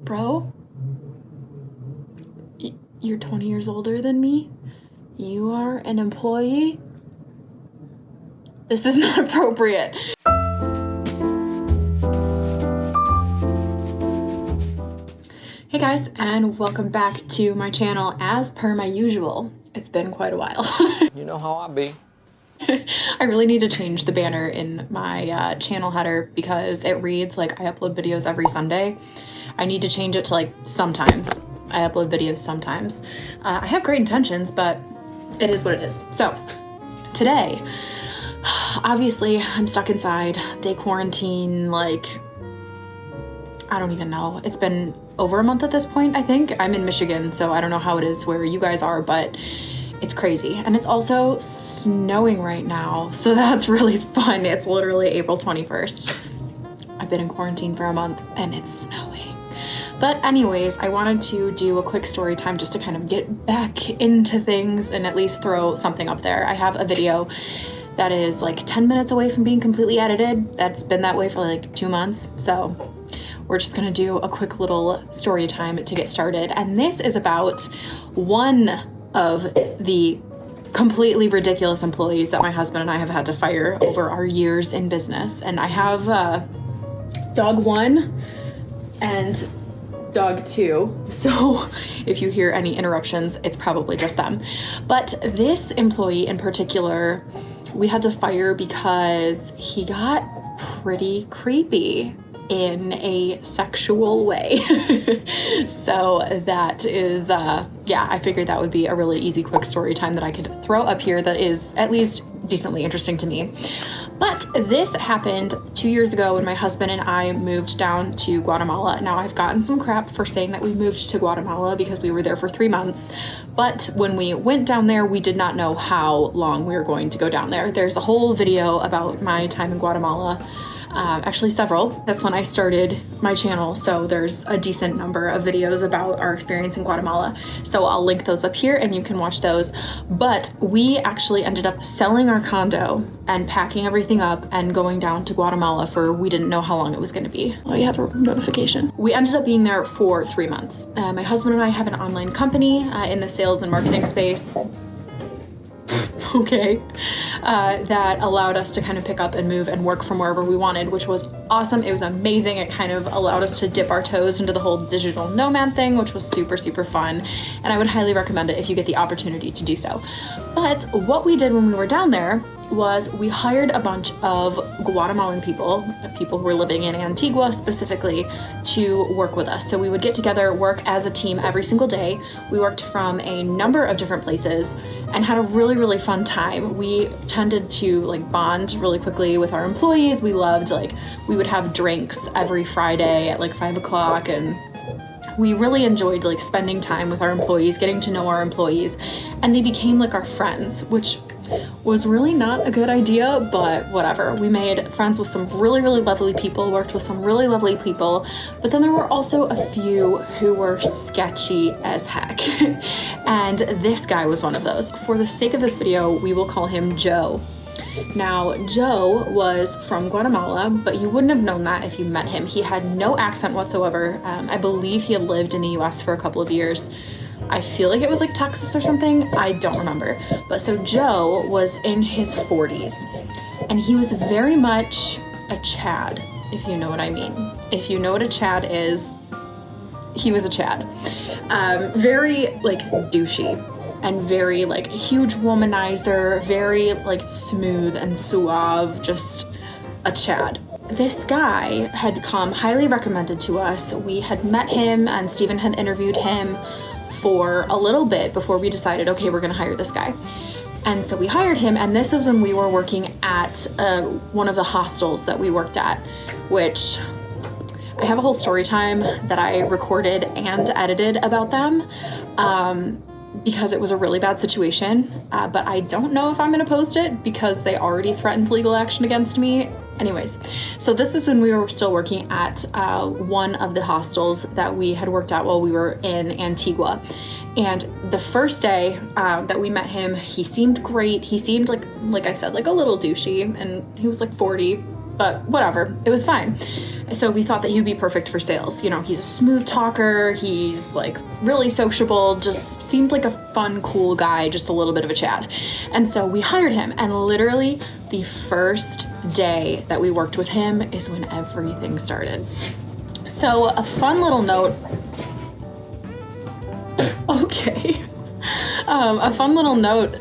Bro, you're 20 years older than me. You are an employee. This is not appropriate. Hey guys, and welcome back to my channel. As per my usual, it's been quite a while. You know how I be. I really need to change the banner in my channel header because it reads like I upload videos every Sunday. I need to change it to like sometimes. I upload videos sometimes. I have great intentions, but it is what it is. So today, obviously I'm stuck inside, day quarantine, like, I don't even know. It's been over a month at this point, I think. I'm in Michigan, so I don't know how it is where you guys are, but it's crazy. And it's also snowing right now, so that's really fun. It's literally April 21st. I've been in quarantine for a month and it's snowing. But anyways, I wanted to do a quick story time just to kind of get back into things and at least throw something up there. I have a video that is like 10 minutes away from being completely edited. That's been that way for like 2 months. So we're just gonna do a quick little story time to get started. And this is about one of the completely ridiculous employees that my husband and I have had to fire over our years in business. And I have dog 1 and dog 2. So if you hear any interruptions, it's probably just them. But this employee in particular, we had to fire because he got pretty creepy in a sexual way. So that is, yeah, I figured that would be a really easy, quick story time that I could throw up here that is at least decently interesting to me. But this happened 2 years ago when my husband and I moved down to Guatemala. Now I've gotten some crap for saying that we moved to Guatemala because we were there for 3 months. But when we went down there, we did not know how long we were going to go down there. There's a whole video about my time in Guatemala. Actually several. That's when I started my channel, so there's a decent number of videos about our experience in Guatemala. So I'll link those up here and you can watch those. But we actually ended up selling our condo and packing everything up and going down to Guatemala for, we didn't know how long it was gonna be. Oh, you have a notification. We ended up being there for 3 months. My husband and I have an online company in the sales and marketing space. Okay, that allowed us to kind of pick up and move and work from wherever we wanted, which was awesome. It was amazing. It kind of allowed us to dip our toes into the whole digital nomad thing, which was super, super fun. And I would highly recommend it if you get the opportunity to do so. But what we did when we were down there was we hired a bunch of Guatemalan people who were living in Antigua specifically, to work with us. So we would get together, work as a team every single day. We worked from a number of different places and had a really, really fun time. We tended to like bond really quickly with our employees. We loved, like, we would have drinks every Friday at like 5 o'clock, and we really enjoyed like spending time with our employees, getting to know our employees, and they became like our friends, which was really not a good idea, but whatever. We made friends with some really, really lovely people, worked with some really lovely people, but then there were also a few who were sketchy as heck. And this guy was one of those. For the sake of this video, we will call him Joe. Now, Joe was from Guatemala, but you wouldn't have known that if you met him. He had no accent whatsoever. I believe he had lived in the US for a couple of years. I feel like it was like Texas or something. I don't remember. But so Joe was in his 40s, and he was very much a Chad, if you know what I mean. If you know what a Chad is, he was a Chad. Very like douchey and very like huge womanizer, very like smooth and suave, just a Chad. This guy had come highly recommended to us. We had met him and Stephen had interviewed him for a little bit before we decided, okay, we're gonna hire this guy. And so we hired him, and this is when we were working at one of the hostels that we worked at, which I have a whole story time that I recorded and edited about them, because it was a really bad situation, but I don't know if I'm gonna post it because they already threatened legal action against me. Anyways, so this is when we were still working at one of the hostels that we had worked at while we were in Antigua. And the first day that we met him, he seemed great. He seemed like I said, like a little douchey, and he was like 40. but whatever, it was fine. So we thought that he would be perfect for sales. You know, he's a smooth talker, he's like really sociable, just seemed like a fun, cool guy, just a little bit of a Chad. And so we hired him, and literally the first day that we worked with him is when everything started. So a fun little note, okay, a fun little note,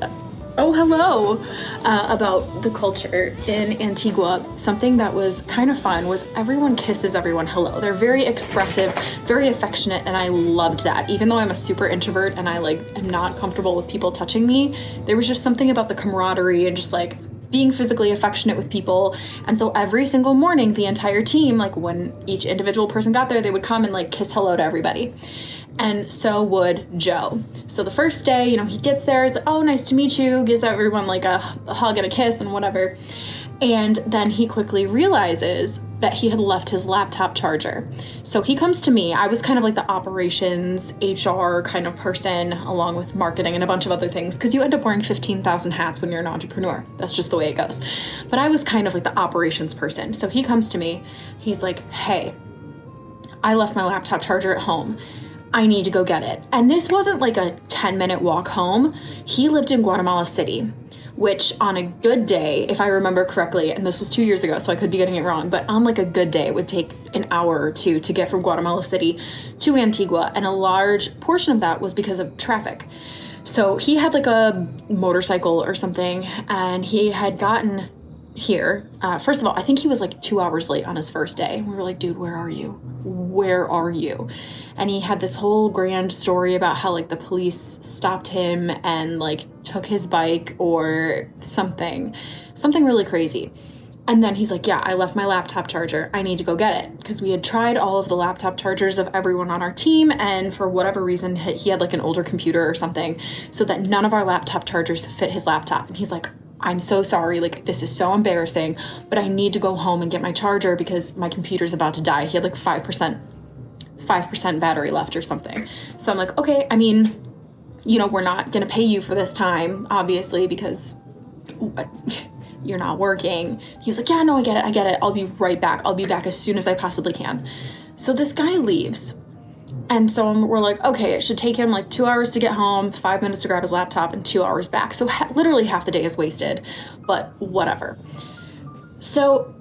oh, hello, about the culture in Antigua. Something that was kind of fun was everyone kisses everyone hello. They're very expressive, very affectionate, and I loved that. Even though I'm a super introvert and I like am not comfortable with people touching me, there was just something about the camaraderie and just like being physically affectionate with people. And so every single morning, the entire team, like when each individual person got there, they would come and like kiss hello to everybody. And so would Joe. So the first day, you know, he gets there, he's like, oh, nice to meet you, gives everyone like a hug and a kiss and whatever. And then he quickly realizes that he had left his laptop charger. So he comes to me. I was kind of like the operations, HR kind of person, along with marketing and a bunch of other things, because you end up wearing 15,000 hats when you're an entrepreneur. That's just the way it goes. But I was kind of like the operations person. So he comes to me. He's like, hey, I left my laptop charger at home. I need to go get it. And this wasn't like a 10-minute walk home. He lived in Guatemala City, which on a good day, if I remember correctly, and this was 2 years ago, so I could be getting it wrong, but on like a good day, it would take an hour or two to get from Guatemala City to Antigua. And a large portion of that was because of traffic. So he had like a motorcycle or something, and he had gotten here. First of all, I think he was like 2 hours late on his first day. We were like, dude, where are you? Where are you? And he had this whole grand story about how like the police stopped him and like took his bike or something really crazy. And then he's like, yeah, I left my laptop charger. I need to go get it. Because we had tried all of the laptop chargers of everyone on our team, and for whatever reason, he had like an older computer or something, so that none of our laptop chargers fit his laptop. And he's like, I'm so sorry, like this is so embarrassing, but I need to go home and get my charger because my computer's about to die. He had like 5% battery left or something. So I'm like, okay, I mean, you know, we're not gonna pay you for this time, obviously, because you're not working. He was like, yeah, no, I get it. I'll be right back. I'll be back as soon as I possibly can. So this guy leaves. And so we're like, okay, it should take him like 2 hours to get home, 5 minutes to grab his laptop, and 2 hours back. So literally half the day is wasted, but whatever. So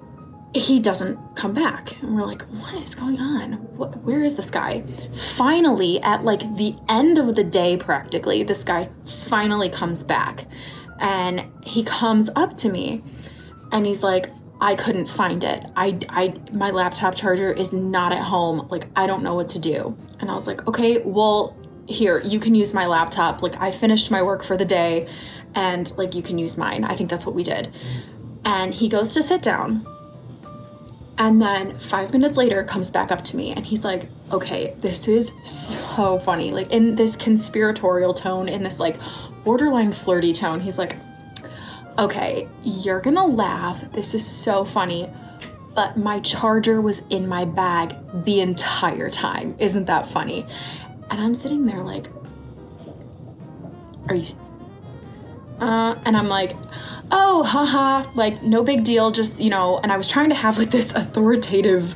he doesn't come back. And we're like, what is going on? Where is this guy? Finally, at like the end of the day, practically, this guy finally comes back. And he comes up to me and he's like, I couldn't find it. My laptop charger is not at home. Like, I don't know what to do. And I was like, okay, well, here, you can use my laptop. Like, I finished my work for the day and like, you can use mine. I think that's what we did. And he goes to sit down. And then 5 minutes later comes back up to me and he's like, okay, this is so funny. Like in this conspiratorial tone, in this like borderline flirty tone, he's like, okay, you're gonna laugh. This is so funny, but my charger was in my bag the entire time. Isn't that funny? And I'm sitting there like, are you? And I'm like, oh, haha, like no big deal. Just, you know, and I was trying to have like this authoritative,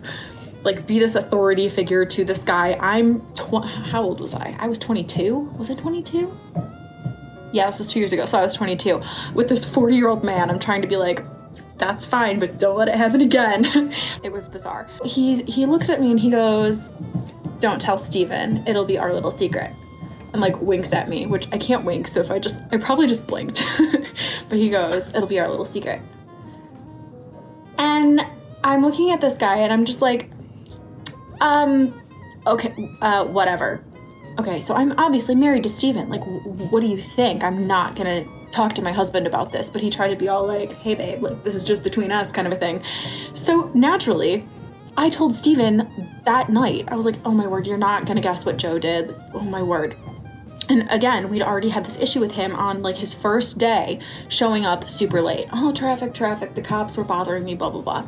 like be this authority figure to this guy. How old was I? I was 22. Was I 22? Yeah, this was 2 years ago, so I was 22. With this 40-year-old man, I'm trying to be like, that's fine, but don't let it happen again. It was bizarre. He looks at me and he goes, don't tell Steven, it'll be our little secret. And like winks at me, which I can't wink, so I probably just blinked. But he goes, it'll be our little secret. And I'm looking at this guy and I'm just like, okay, whatever. Okay, so I'm obviously married to Steven. Like, what do you think? I'm not gonna talk to my husband about this. But he tried to be all like, hey babe, like this is just between us kind of a thing. So naturally, I told Steven that night, I was like, oh my word, you're not gonna guess what Joe did. Oh my word. And again, we'd already had this issue with him on like his first day showing up super late. Oh, traffic, the cops were bothering me, blah, blah, blah.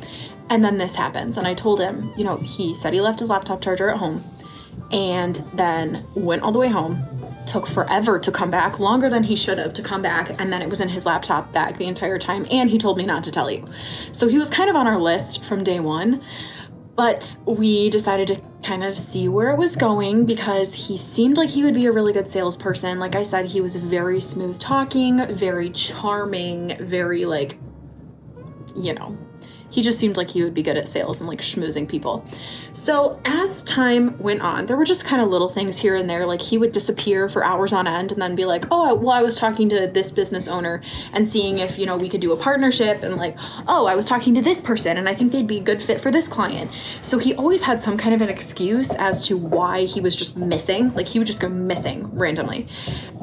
And then this happens. And I told him, you know, he said he left his laptop charger at home and then went all the way home, took forever to come back, longer than he should have to come back. And then it was in his laptop bag the entire time. And he told me not to tell you. So he was kind of on our list from day one. But we decided to kind of see where it was going because he seemed like he would be a really good salesperson. Like I said, he was very smooth talking, very charming, very like, you know, he just seemed like he would be good at sales and like schmoozing people. So as time went on, there were just kind of little things here and there. Like he would disappear for hours on end and then be like, oh, well, I was talking to this business owner and seeing if, you know, we could do a partnership, and like, oh, I was talking to this person and I think they'd be a good fit for this client. So he always had some kind of an excuse as to why he was just missing. Like he would just go missing randomly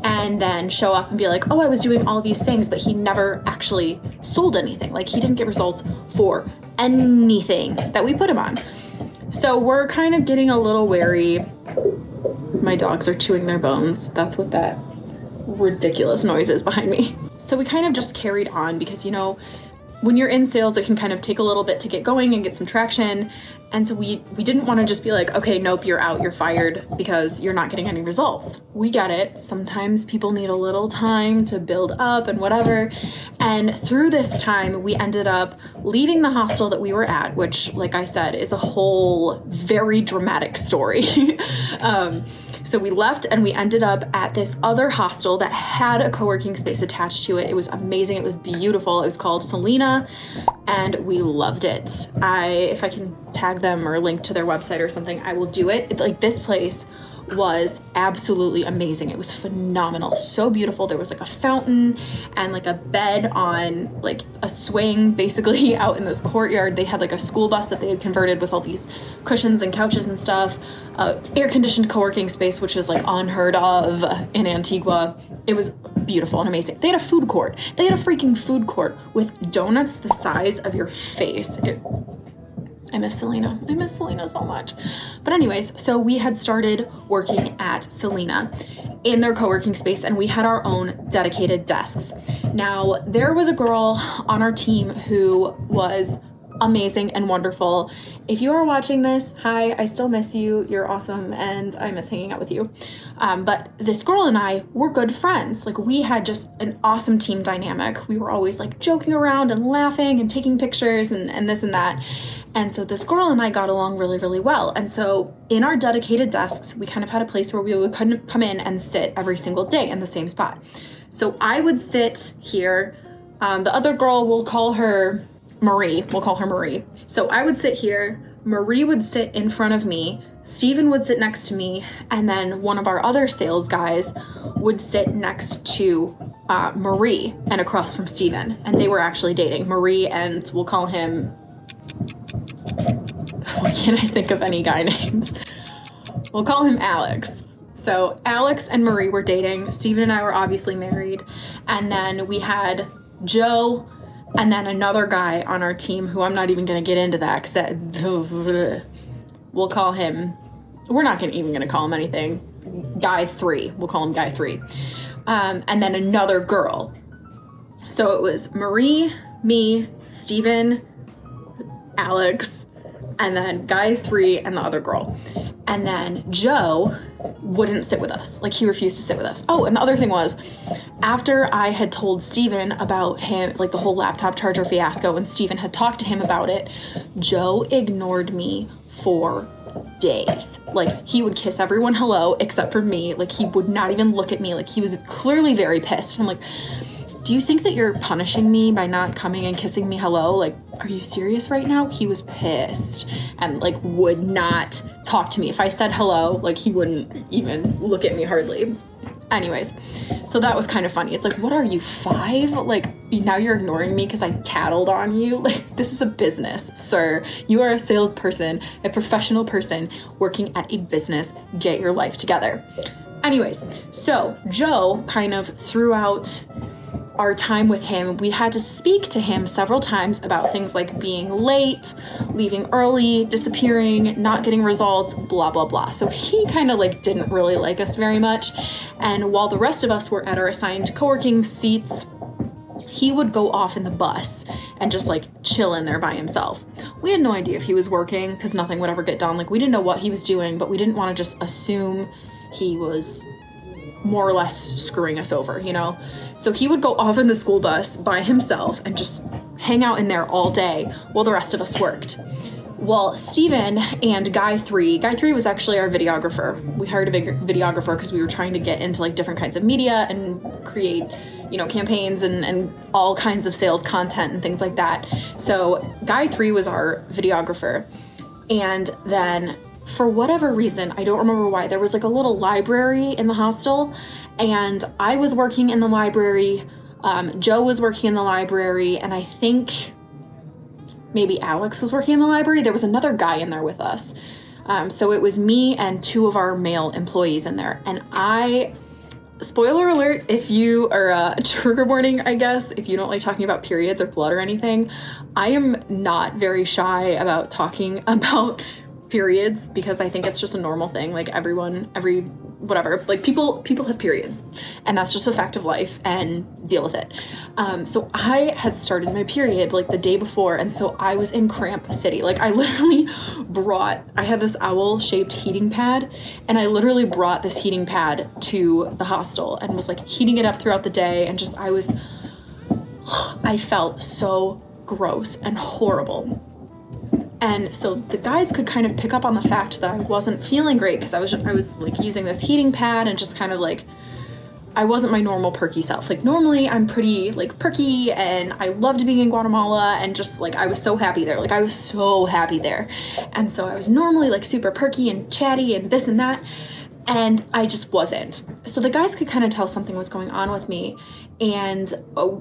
and then show up and be like, oh, I was doing all these things, but he never actually sold anything. Like he didn't get results for anything that we put him on. So we're kind of getting a little wary. My dogs are chewing their bones. That's what that ridiculous noise is behind me. So we kind of just carried on because, you know, when you're in sales, it can kind of take a little bit to get going and get some traction. And so we didn't want to just be like, okay, nope, you're out, you're fired because you're not getting any results. We get it. Sometimes people need a little time to build up and whatever. And through this time, we ended up leaving the hostel that we were at, which, like I said, is a whole very dramatic story. So we left and we ended up at this other hostel that had a co-working space attached to it. It was amazing. It was beautiful. It was called Selena and we loved it. If I can tag them or link to their website or something, I will do it. Like this place was absolutely amazing. It was phenomenal. So beautiful. There was like a fountain and like a bed on like a swing basically out in this courtyard. They had like a school bus that they had converted with all these cushions and couches and stuff. Air-conditioned co-working space, which is like unheard of in Antigua. It was beautiful and amazing. They had a food court. They had a freaking food court with donuts the size of your face. I miss Selena. I miss Selena so much. But anyways, so we had started working at Selena in their co-working space and we had our own dedicated desks. Now, there was a girl on our team who was amazing and wonderful. If you are watching this, hi, I still miss you. You're awesome and I miss hanging out with you. But this girl and I were good friends. Like we had just an awesome team dynamic. We were always like joking around and laughing and taking pictures and this and that. And so this girl and I got along really, really well. And so in our dedicated desks, we kind of had a place where we would come in and sit every single day in the same spot. So I would sit here. The other girl, we'll call her Marie. We'll call her Marie. So I would sit here. Marie would sit in front of me. Steven would sit next to me. And then one of our other sales guys would sit next to Marie and across from Steven. And they were actually dating. Marie and we'll call him... Why can't I think of any guy names? We'll call him Alex. So Alex and Marie were dating. Steven and I were obviously married. And then we had Joe and then another guy on our team who I'm not even going to get into that because we'll call him, we're not even going to call him anything. Guy 3. We'll call him Guy 3. And then another girl. So it was Marie, me, Steven, Alex, and then Guy 3 and the other girl. And then Joe wouldn't sit with us. Like he refused to sit with us. Oh, and the other thing was, after I had told Steven about him, like the whole laptop charger fiasco, and Steven had talked to him about it, Joe ignored me for days. Like he would kiss everyone hello except for me. Like he would not even look at me. Like he was clearly very pissed. I'm like, do you think that you're punishing me by not coming and kissing me hello? Like, are you serious right now? He was pissed and like would not talk to me. If I said hello, like he wouldn't even look at me hardly. Anyways, so that was kind of funny. It's like, what are you, 5? Like now you're ignoring me because I tattled on you? Like this is a business, sir. You are a salesperson, a professional person working at a business. Get your life together. Anyways, so Joe kind of throughout our time with him, we had to speak to him several times about things like being late, leaving early, disappearing, not getting results, blah, blah, blah. So he kind of like didn't really like us very much. And while the rest of us were at our assigned co-working seats, he would go off in the bus and just like chill in there by himself. We had no idea if he was working because nothing would ever get done. Like we didn't know what he was doing, but we didn't want to just assume he was more or less screwing us over, you know? So he would go off in the school bus by himself and just hang out in there all day while the rest of us worked. Well, Steven and Guy 3 was actually our videographer. We hired a videographer because we were trying to get into like different kinds of media and create, you know, campaigns and all kinds of sales content and things like that. So Guy 3 was our videographer. And then for whatever reason, I don't remember why, there was like a little library in the hostel, and I was working in the library, Joe was working in the library, and I think maybe Alex was working in the library. There was another guy in there with us. So it was me and 2 of our male employees in there. And spoiler alert, if you are trigger warning, I guess, if you don't like talking about periods or blood or anything, I am not very shy about talking about periods because I think it's just a normal thing. Like whatever, like people have periods, and that's just a fact of life, and deal with it. So I had started my period like the day before, and so I was in cramp city. Like I literally I had this owl-shaped heating pad, and I literally brought this heating pad to the hostel and was like heating it up throughout the day, and I felt so gross and horrible. And so the guys could kind of pick up on the fact that I wasn't feeling great because I was like using this heating pad and just kind of like, I wasn't my normal perky self. Like normally I'm pretty like perky, and I loved being in Guatemala, and just like I was so happy there. Like I was so happy there. And so I was normally like super perky and chatty and this and that, and I just wasn't. So the guys could kind of tell something was going on with me, and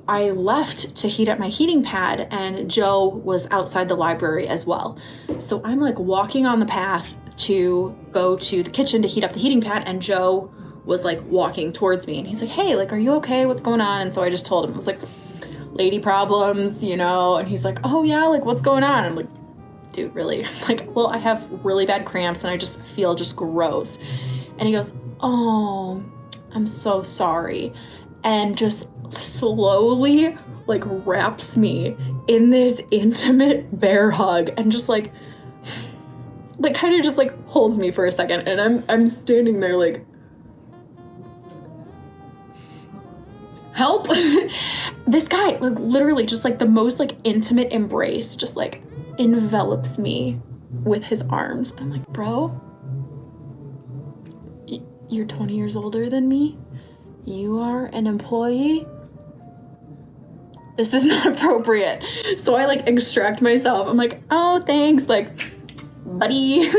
I left to heat up my heating pad, and Joe was outside the library as well. So I'm like walking on the path to go to the kitchen to heat up the heating pad, and Joe was like walking towards me, and he's like, hey, like, are you okay? What's going on? And so I just told him, I was like, lady problems, you know? And he's like, oh yeah, like what's going on? I'm like, dude, really? Like, well, I have really bad cramps and I just feel just gross. And he goes, oh, I'm so sorry. And just slowly like wraps me in this intimate bear hug, and just like kind of just like holds me for a second, and I'm standing there like, help. This guy like literally just like the most like intimate embrace just like envelops me with his arms. I'm like, bro, you're 20 years older than me. You are an employee. This is not appropriate. So I like extract myself. I'm like, oh, thanks, like, buddy.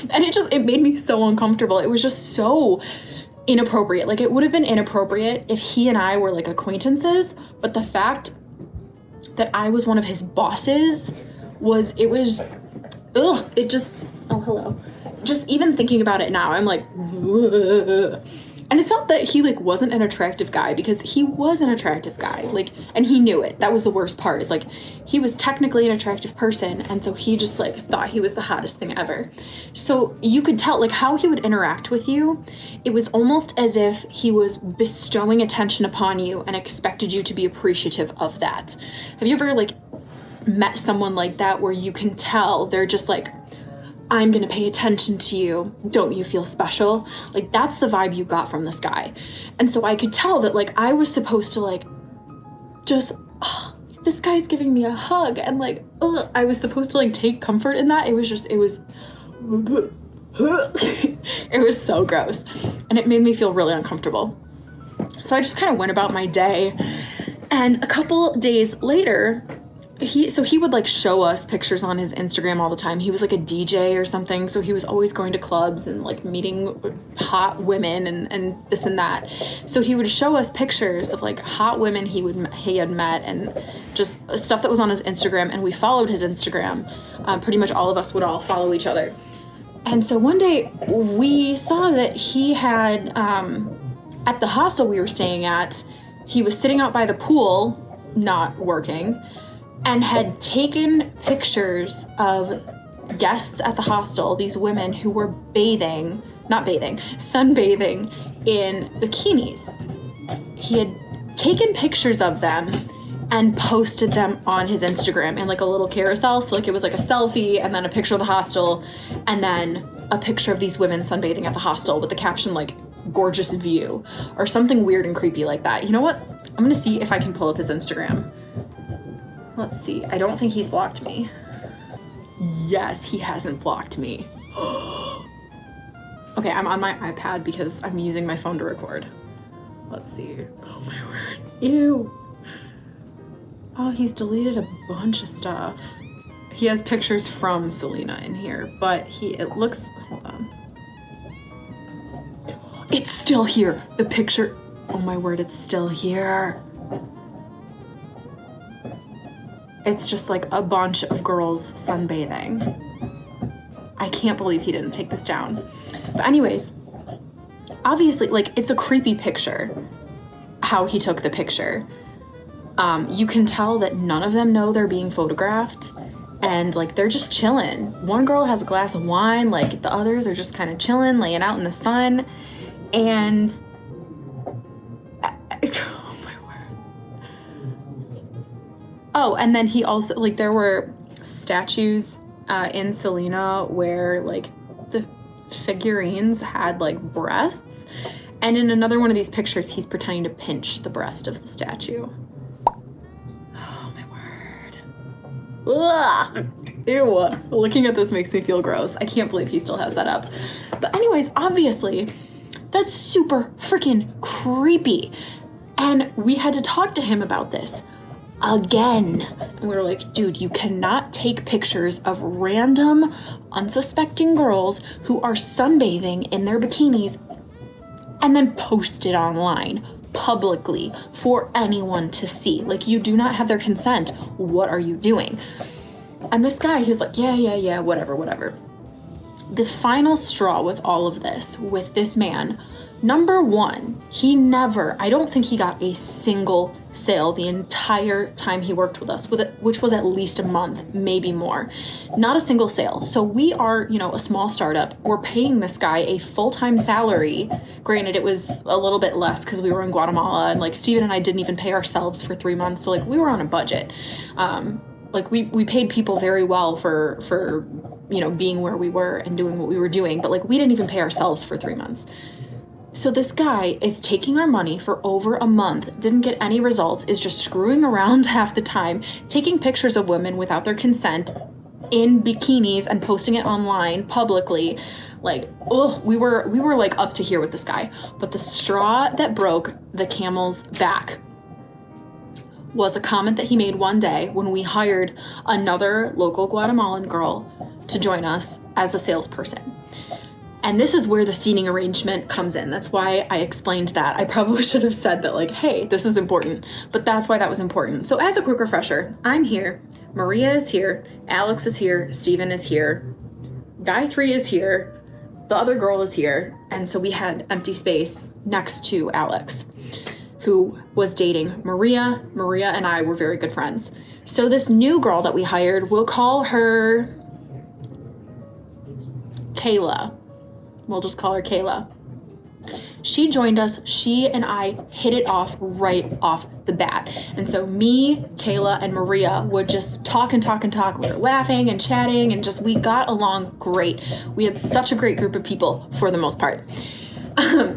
And it made me so uncomfortable. It was just so inappropriate. Like, it would have been inappropriate if he and I were like acquaintances, but the fact that I was one of his bosses oh, hello. Just even thinking about it now, I'm like, ugh. And it's not that he like wasn't an attractive guy, because he was an attractive guy, like, and he knew it. That was the worst part, is like he was technically an attractive person, and so he just like thought he was the hottest thing ever. So you could tell like how he would interact with you. It was almost as if he was bestowing attention upon you and expected you to be appreciative of that. Have you ever like met someone like that, where you can tell they're just like, I'm gonna pay attention to you, don't you feel special? Like, that's the vibe you got from this guy. And so I could tell that like I was supposed to like just, this guy's giving me a hug, and like, I was supposed to like take comfort in that. It was it was so gross, and it made me feel really uncomfortable. So I just kind of went about my day, and a couple days later, he would like show us pictures on his Instagram all the time. He was like a DJ or something, so he was always going to clubs and like meeting hot women and this and that. So he would show us pictures of like hot women he had met, and just stuff that was on his Instagram, and we followed his Instagram. Pretty much all of us would all follow each other. And so one day we saw that he had, at the hostel we were staying at, he was sitting out by the pool, not working, and had taken pictures of guests at the hostel, these women who were sunbathing in bikinis. He had taken pictures of them and posted them on his Instagram in like a little carousel. So like it was like a selfie, and then a picture of the hostel, and then a picture of these women sunbathing at the hostel with the caption like, gorgeous view or something weird and creepy like that. You know what? I'm gonna see if I can pull up his Instagram. Let's see. I don't think he's blocked me. Yes, he hasn't blocked me. Okay, I'm on my iPad because I'm using my phone to record. Let's see. Oh my word. Ew. Oh, he's deleted a bunch of stuff. He has pictures from Selena in here, but it looks, hold on. It's still here. The picture, oh my word, it's still here. It's just like a bunch of girls sunbathing. I can't believe he didn't take this down. But anyways, obviously, like, it's a creepy picture, how he took the picture. You can tell that none of them know they're being photographed, and like, they're just chilling. One girl has a glass of wine, like the others are just kind of chilling, laying out in the sun, and oh my word. Oh, and then he also, like, there were statues in Selena where like the figurines had like breasts, and in another one of these pictures he's pretending to pinch the breast of the statue. Oh my word. Ugh. Ew. Looking at this makes me feel gross. I can't believe he still has that up. But anyways, obviously that's super freaking creepy, and we had to talk to him about this again. And we were like, dude, you cannot take pictures of random, unsuspecting girls who are sunbathing in their bikinis and then post it online publicly for anyone to see. Like, you do not have their consent. What are you doing? And this guy, he was like, yeah, whatever. The final straw with all of this, with this man, number one, I don't think he got a single sale the entire time he worked with us, which was at least a month, maybe more. Not a single sale. So we are, a small startup. We're paying this guy a full-time salary. Granted, it was a little bit less because we were in Guatemala, and like Steven and I didn't even pay ourselves for 3 months. So like, we were on a budget. Like we paid people very well for being where we were and doing what we were doing, but like, we didn't even pay ourselves for 3 months. So this guy is taking our money for over a month, didn't get any results, is just screwing around half the time, taking pictures of women without their consent in bikinis and posting it online publicly. Like, we were like up to here with this guy. But the straw that broke the camel's back was a comment that he made one day when we hired another local Guatemalan girl to join us as a salesperson. And this is where the seating arrangement comes in. That's why I explained that. I probably should have said that, like, hey, this is important, but that's why that was important. So as a quick refresher, I'm here, Maria is here, Alex is here, Steven is here, guy 3 is here, the other girl is here, and so we had empty space next to Alex, who was dating Maria. Maria and I were very good friends. So this new girl that we hired, we'll call her Kayla. We'll just call her Kayla. She joined us. She and I hit it off right off the bat. And so me, Kayla, and Maria would just talk and talk and talk. We were laughing and chatting, and we got along great. We had such a great group of people for the most part,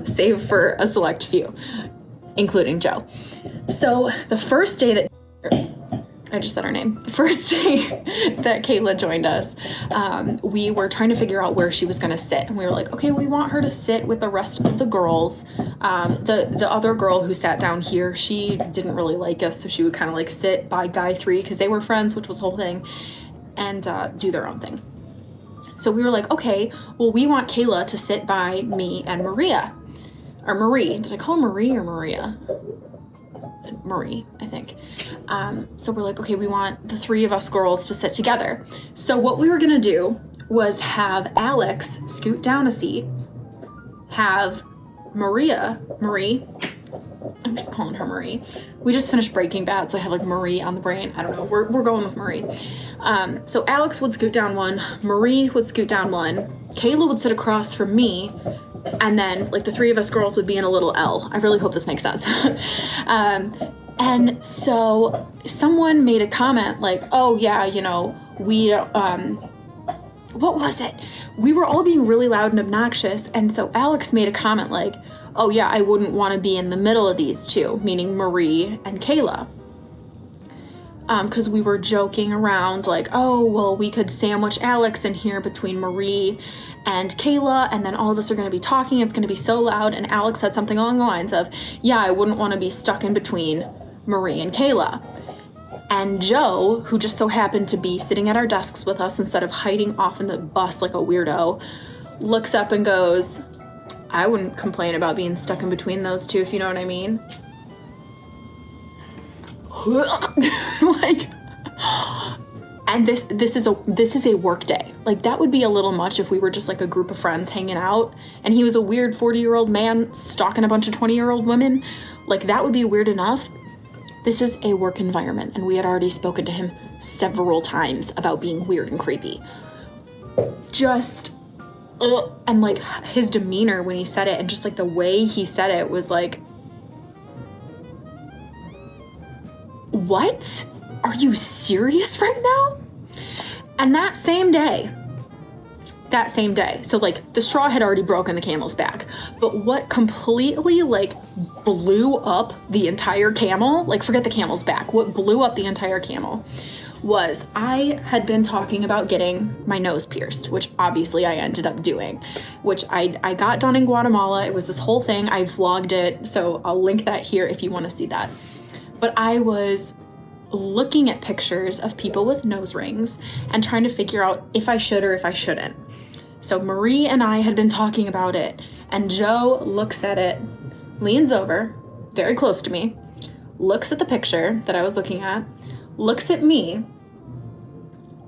save for a select few, including Joe. So the first day that I just said her name. The first day that Kayla joined us, we were trying to figure out where she was going to sit. And we were like, okay, we want her to sit with the rest of the girls. The other girl who sat down here, she didn't really like us. So she would kind of like sit by guy 3 because they were friends, which was the whole thing, and do their own thing. So we were like, okay, well, we want Kayla to sit by me and Maria. Or Marie. Did I call her Marie or Maria? Marie, I think. So we're like, okay, we want the 3 of us girls to sit together. So what we were gonna do was have Alex scoot down a seat, have Marie, I'm just calling her Marie. We just finished Breaking Bad, so I have like Marie on the brain. I don't know, we're going with Marie. So Alex would scoot down one, Marie would scoot down one, Kayla would sit across from me, and then like the 3 of us girls would be in a little L. I really hope this makes sense. And so someone made a comment like, oh yeah, we what was it? We were all being really loud and obnoxious, and so Alex made a comment like, oh yeah, I wouldn't want to be in the middle of these two, meaning Marie and Kayla. Because we were joking around like, oh, well, we could sandwich Alex in here between Marie and Kayla, and then all of us are going to be talking. It's going to be so loud. And Alex said something along the lines of, yeah, I wouldn't want to be stuck in between Marie and Kayla. And Joe, who just so happened to be sitting at our desks with us instead of hiding off in the bus like a weirdo, looks up and goes, I wouldn't complain about being stuck in between those two, if you know what I mean. Like, and this is a work day. Like, that would be a little much if we were just like a group of friends hanging out and he was a weird 40-year-old man stalking a bunch of 20-year-old women. Like, that would be weird enough. This is a work environment, and we had already spoken to him several times about being weird and creepy. And like his demeanor when he said it, and just like the way he said it was like, what? Are you serious right now? And that same day, so like the straw had already broken the camel's back, but what completely like blew up the entire camel, like forget the camel's back, what blew up the entire camel was I had been talking about getting my nose pierced, which obviously I ended up doing, which I got done in Guatemala. It was this whole thing. I vlogged it, so I'll link that here if you want to see that. But I was looking at pictures of people with nose rings and trying to figure out if I should or if I shouldn't. So Marie and I had been talking about it, and Joe looks at it, leans over, very close to me, looks at the picture that I was looking at, looks at me,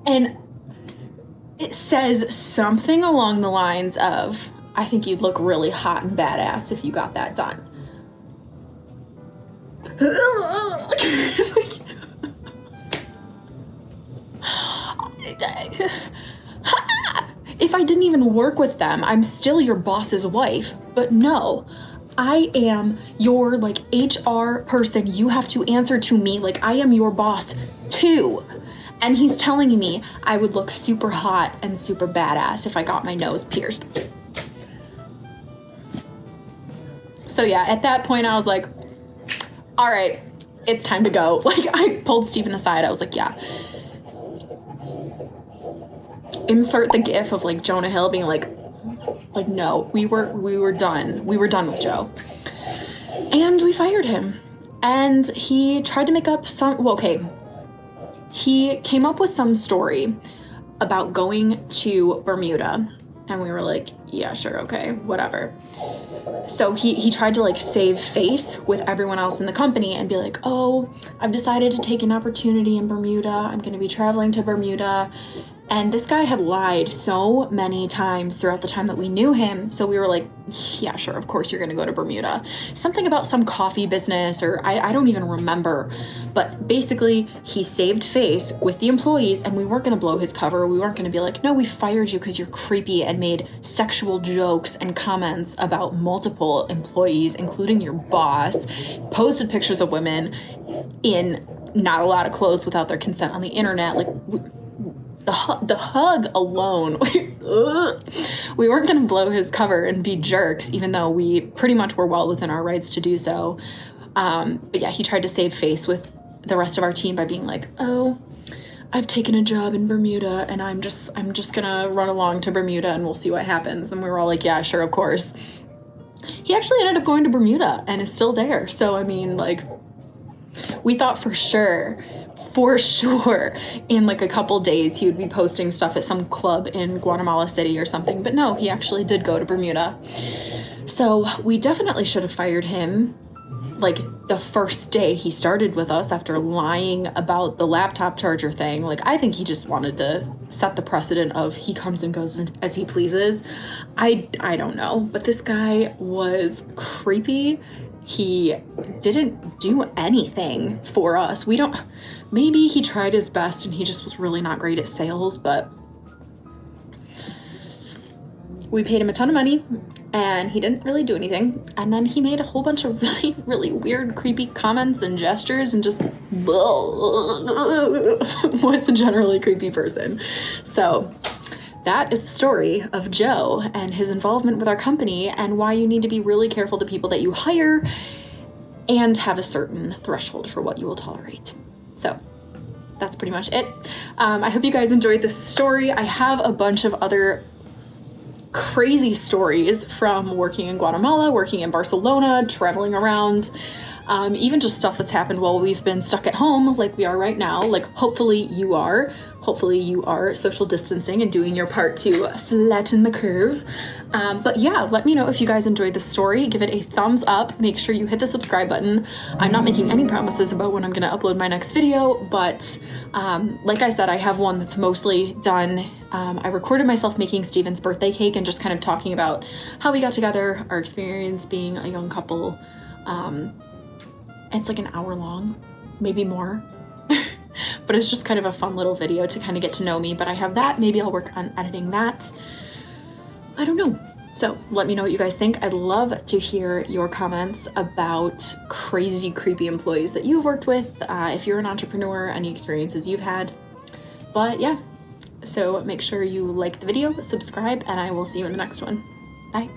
and it says something along the lines of, I think you'd look really hot and badass if you got that done. If I didn't even work with them, I'm still your boss's wife. But no, I am your like HR person. You have to answer to me like I am your boss too. And he's telling me I would look super hot and super badass if I got my nose pierced. So yeah, at that point I was like, all right, it's time to go. Like, I pulled Stephen aside. I was like, yeah. Insert the gif of like Jonah Hill being like no, we were done. We were done with Joe. And we fired him. And he tried to make up he came up with some story about going to Bermuda. And we were like, yeah, sure, okay, whatever. So he tried to like save face with everyone else in the company and be like, oh, I've decided to take an opportunity in Bermuda. I'm going to be traveling to Bermuda. And this guy had lied so many times throughout the time that we knew him. So we were like, yeah, sure, of course you're going to go to Bermuda. Something about some coffee business, or I don't even remember. But basically, he saved face with the employees, and we weren't going to blow his cover. We weren't going to be like, no, we fired you because you're creepy, and made sexual jokes and comments about multiple employees, including your boss, posted pictures of women in not a lot of clothes without their consent on the internet. Like, the hug alone, we weren't going to blow his cover and be jerks, even though we pretty much were well within our rights to do so. But yeah, he tried to save face with the rest of our team by being like, oh, I've taken a job in Bermuda and I'm just gonna run along to Bermuda and we'll see what happens. And we were all like, yeah, sure, of course. He actually ended up going to Bermuda and is still there. So, I mean, like, we thought for sure, in like a couple days, he would be posting stuff at some club in Guatemala City or something. But no, he actually did go to Bermuda. So we definitely should have fired him like the first day he started with us after lying about the laptop charger thing. Like, I think he just wanted to set the precedent of he comes and goes as he pleases. I don't know, but this guy was creepy. He didn't do anything for us. Maybe he tried his best and he just was really not great at sales, but we paid him a ton of money and he didn't really do anything. And then he made a whole bunch of really, really weird, creepy comments and gestures and just was a generally creepy person. So that is the story of Joe and his involvement with our company, and why you need to be really careful the people that you hire and have a certain threshold for what you will tolerate. So that's pretty much it. I hope you guys enjoyed this story. I have a bunch of other crazy stories from working in Guatemala, working in Barcelona, traveling around, even just stuff that's happened while we've been stuck at home like we are right now. Like hopefully you are social distancing and doing your part to flatten the curve. But yeah, let me know if you guys enjoyed the story. Give it a thumbs up. Make sure you hit the subscribe button. I'm not making any promises about when I'm gonna upload my next video, but like I said, I have one that's mostly done. I recorded myself making Steven's birthday cake and just kind of talking about how we got together, our experience being a young couple. It's like an hour long, maybe more. But it's just kind of a fun little video to kind of get to know me. But I have that. Maybe I'll work on editing that. I don't know. So let me know what you guys think. I'd love to hear your comments about crazy, creepy employees that you've worked with. If you're an entrepreneur, any experiences you've had. But yeah, so make sure you like the video, subscribe, and I will see you in the next one. Bye.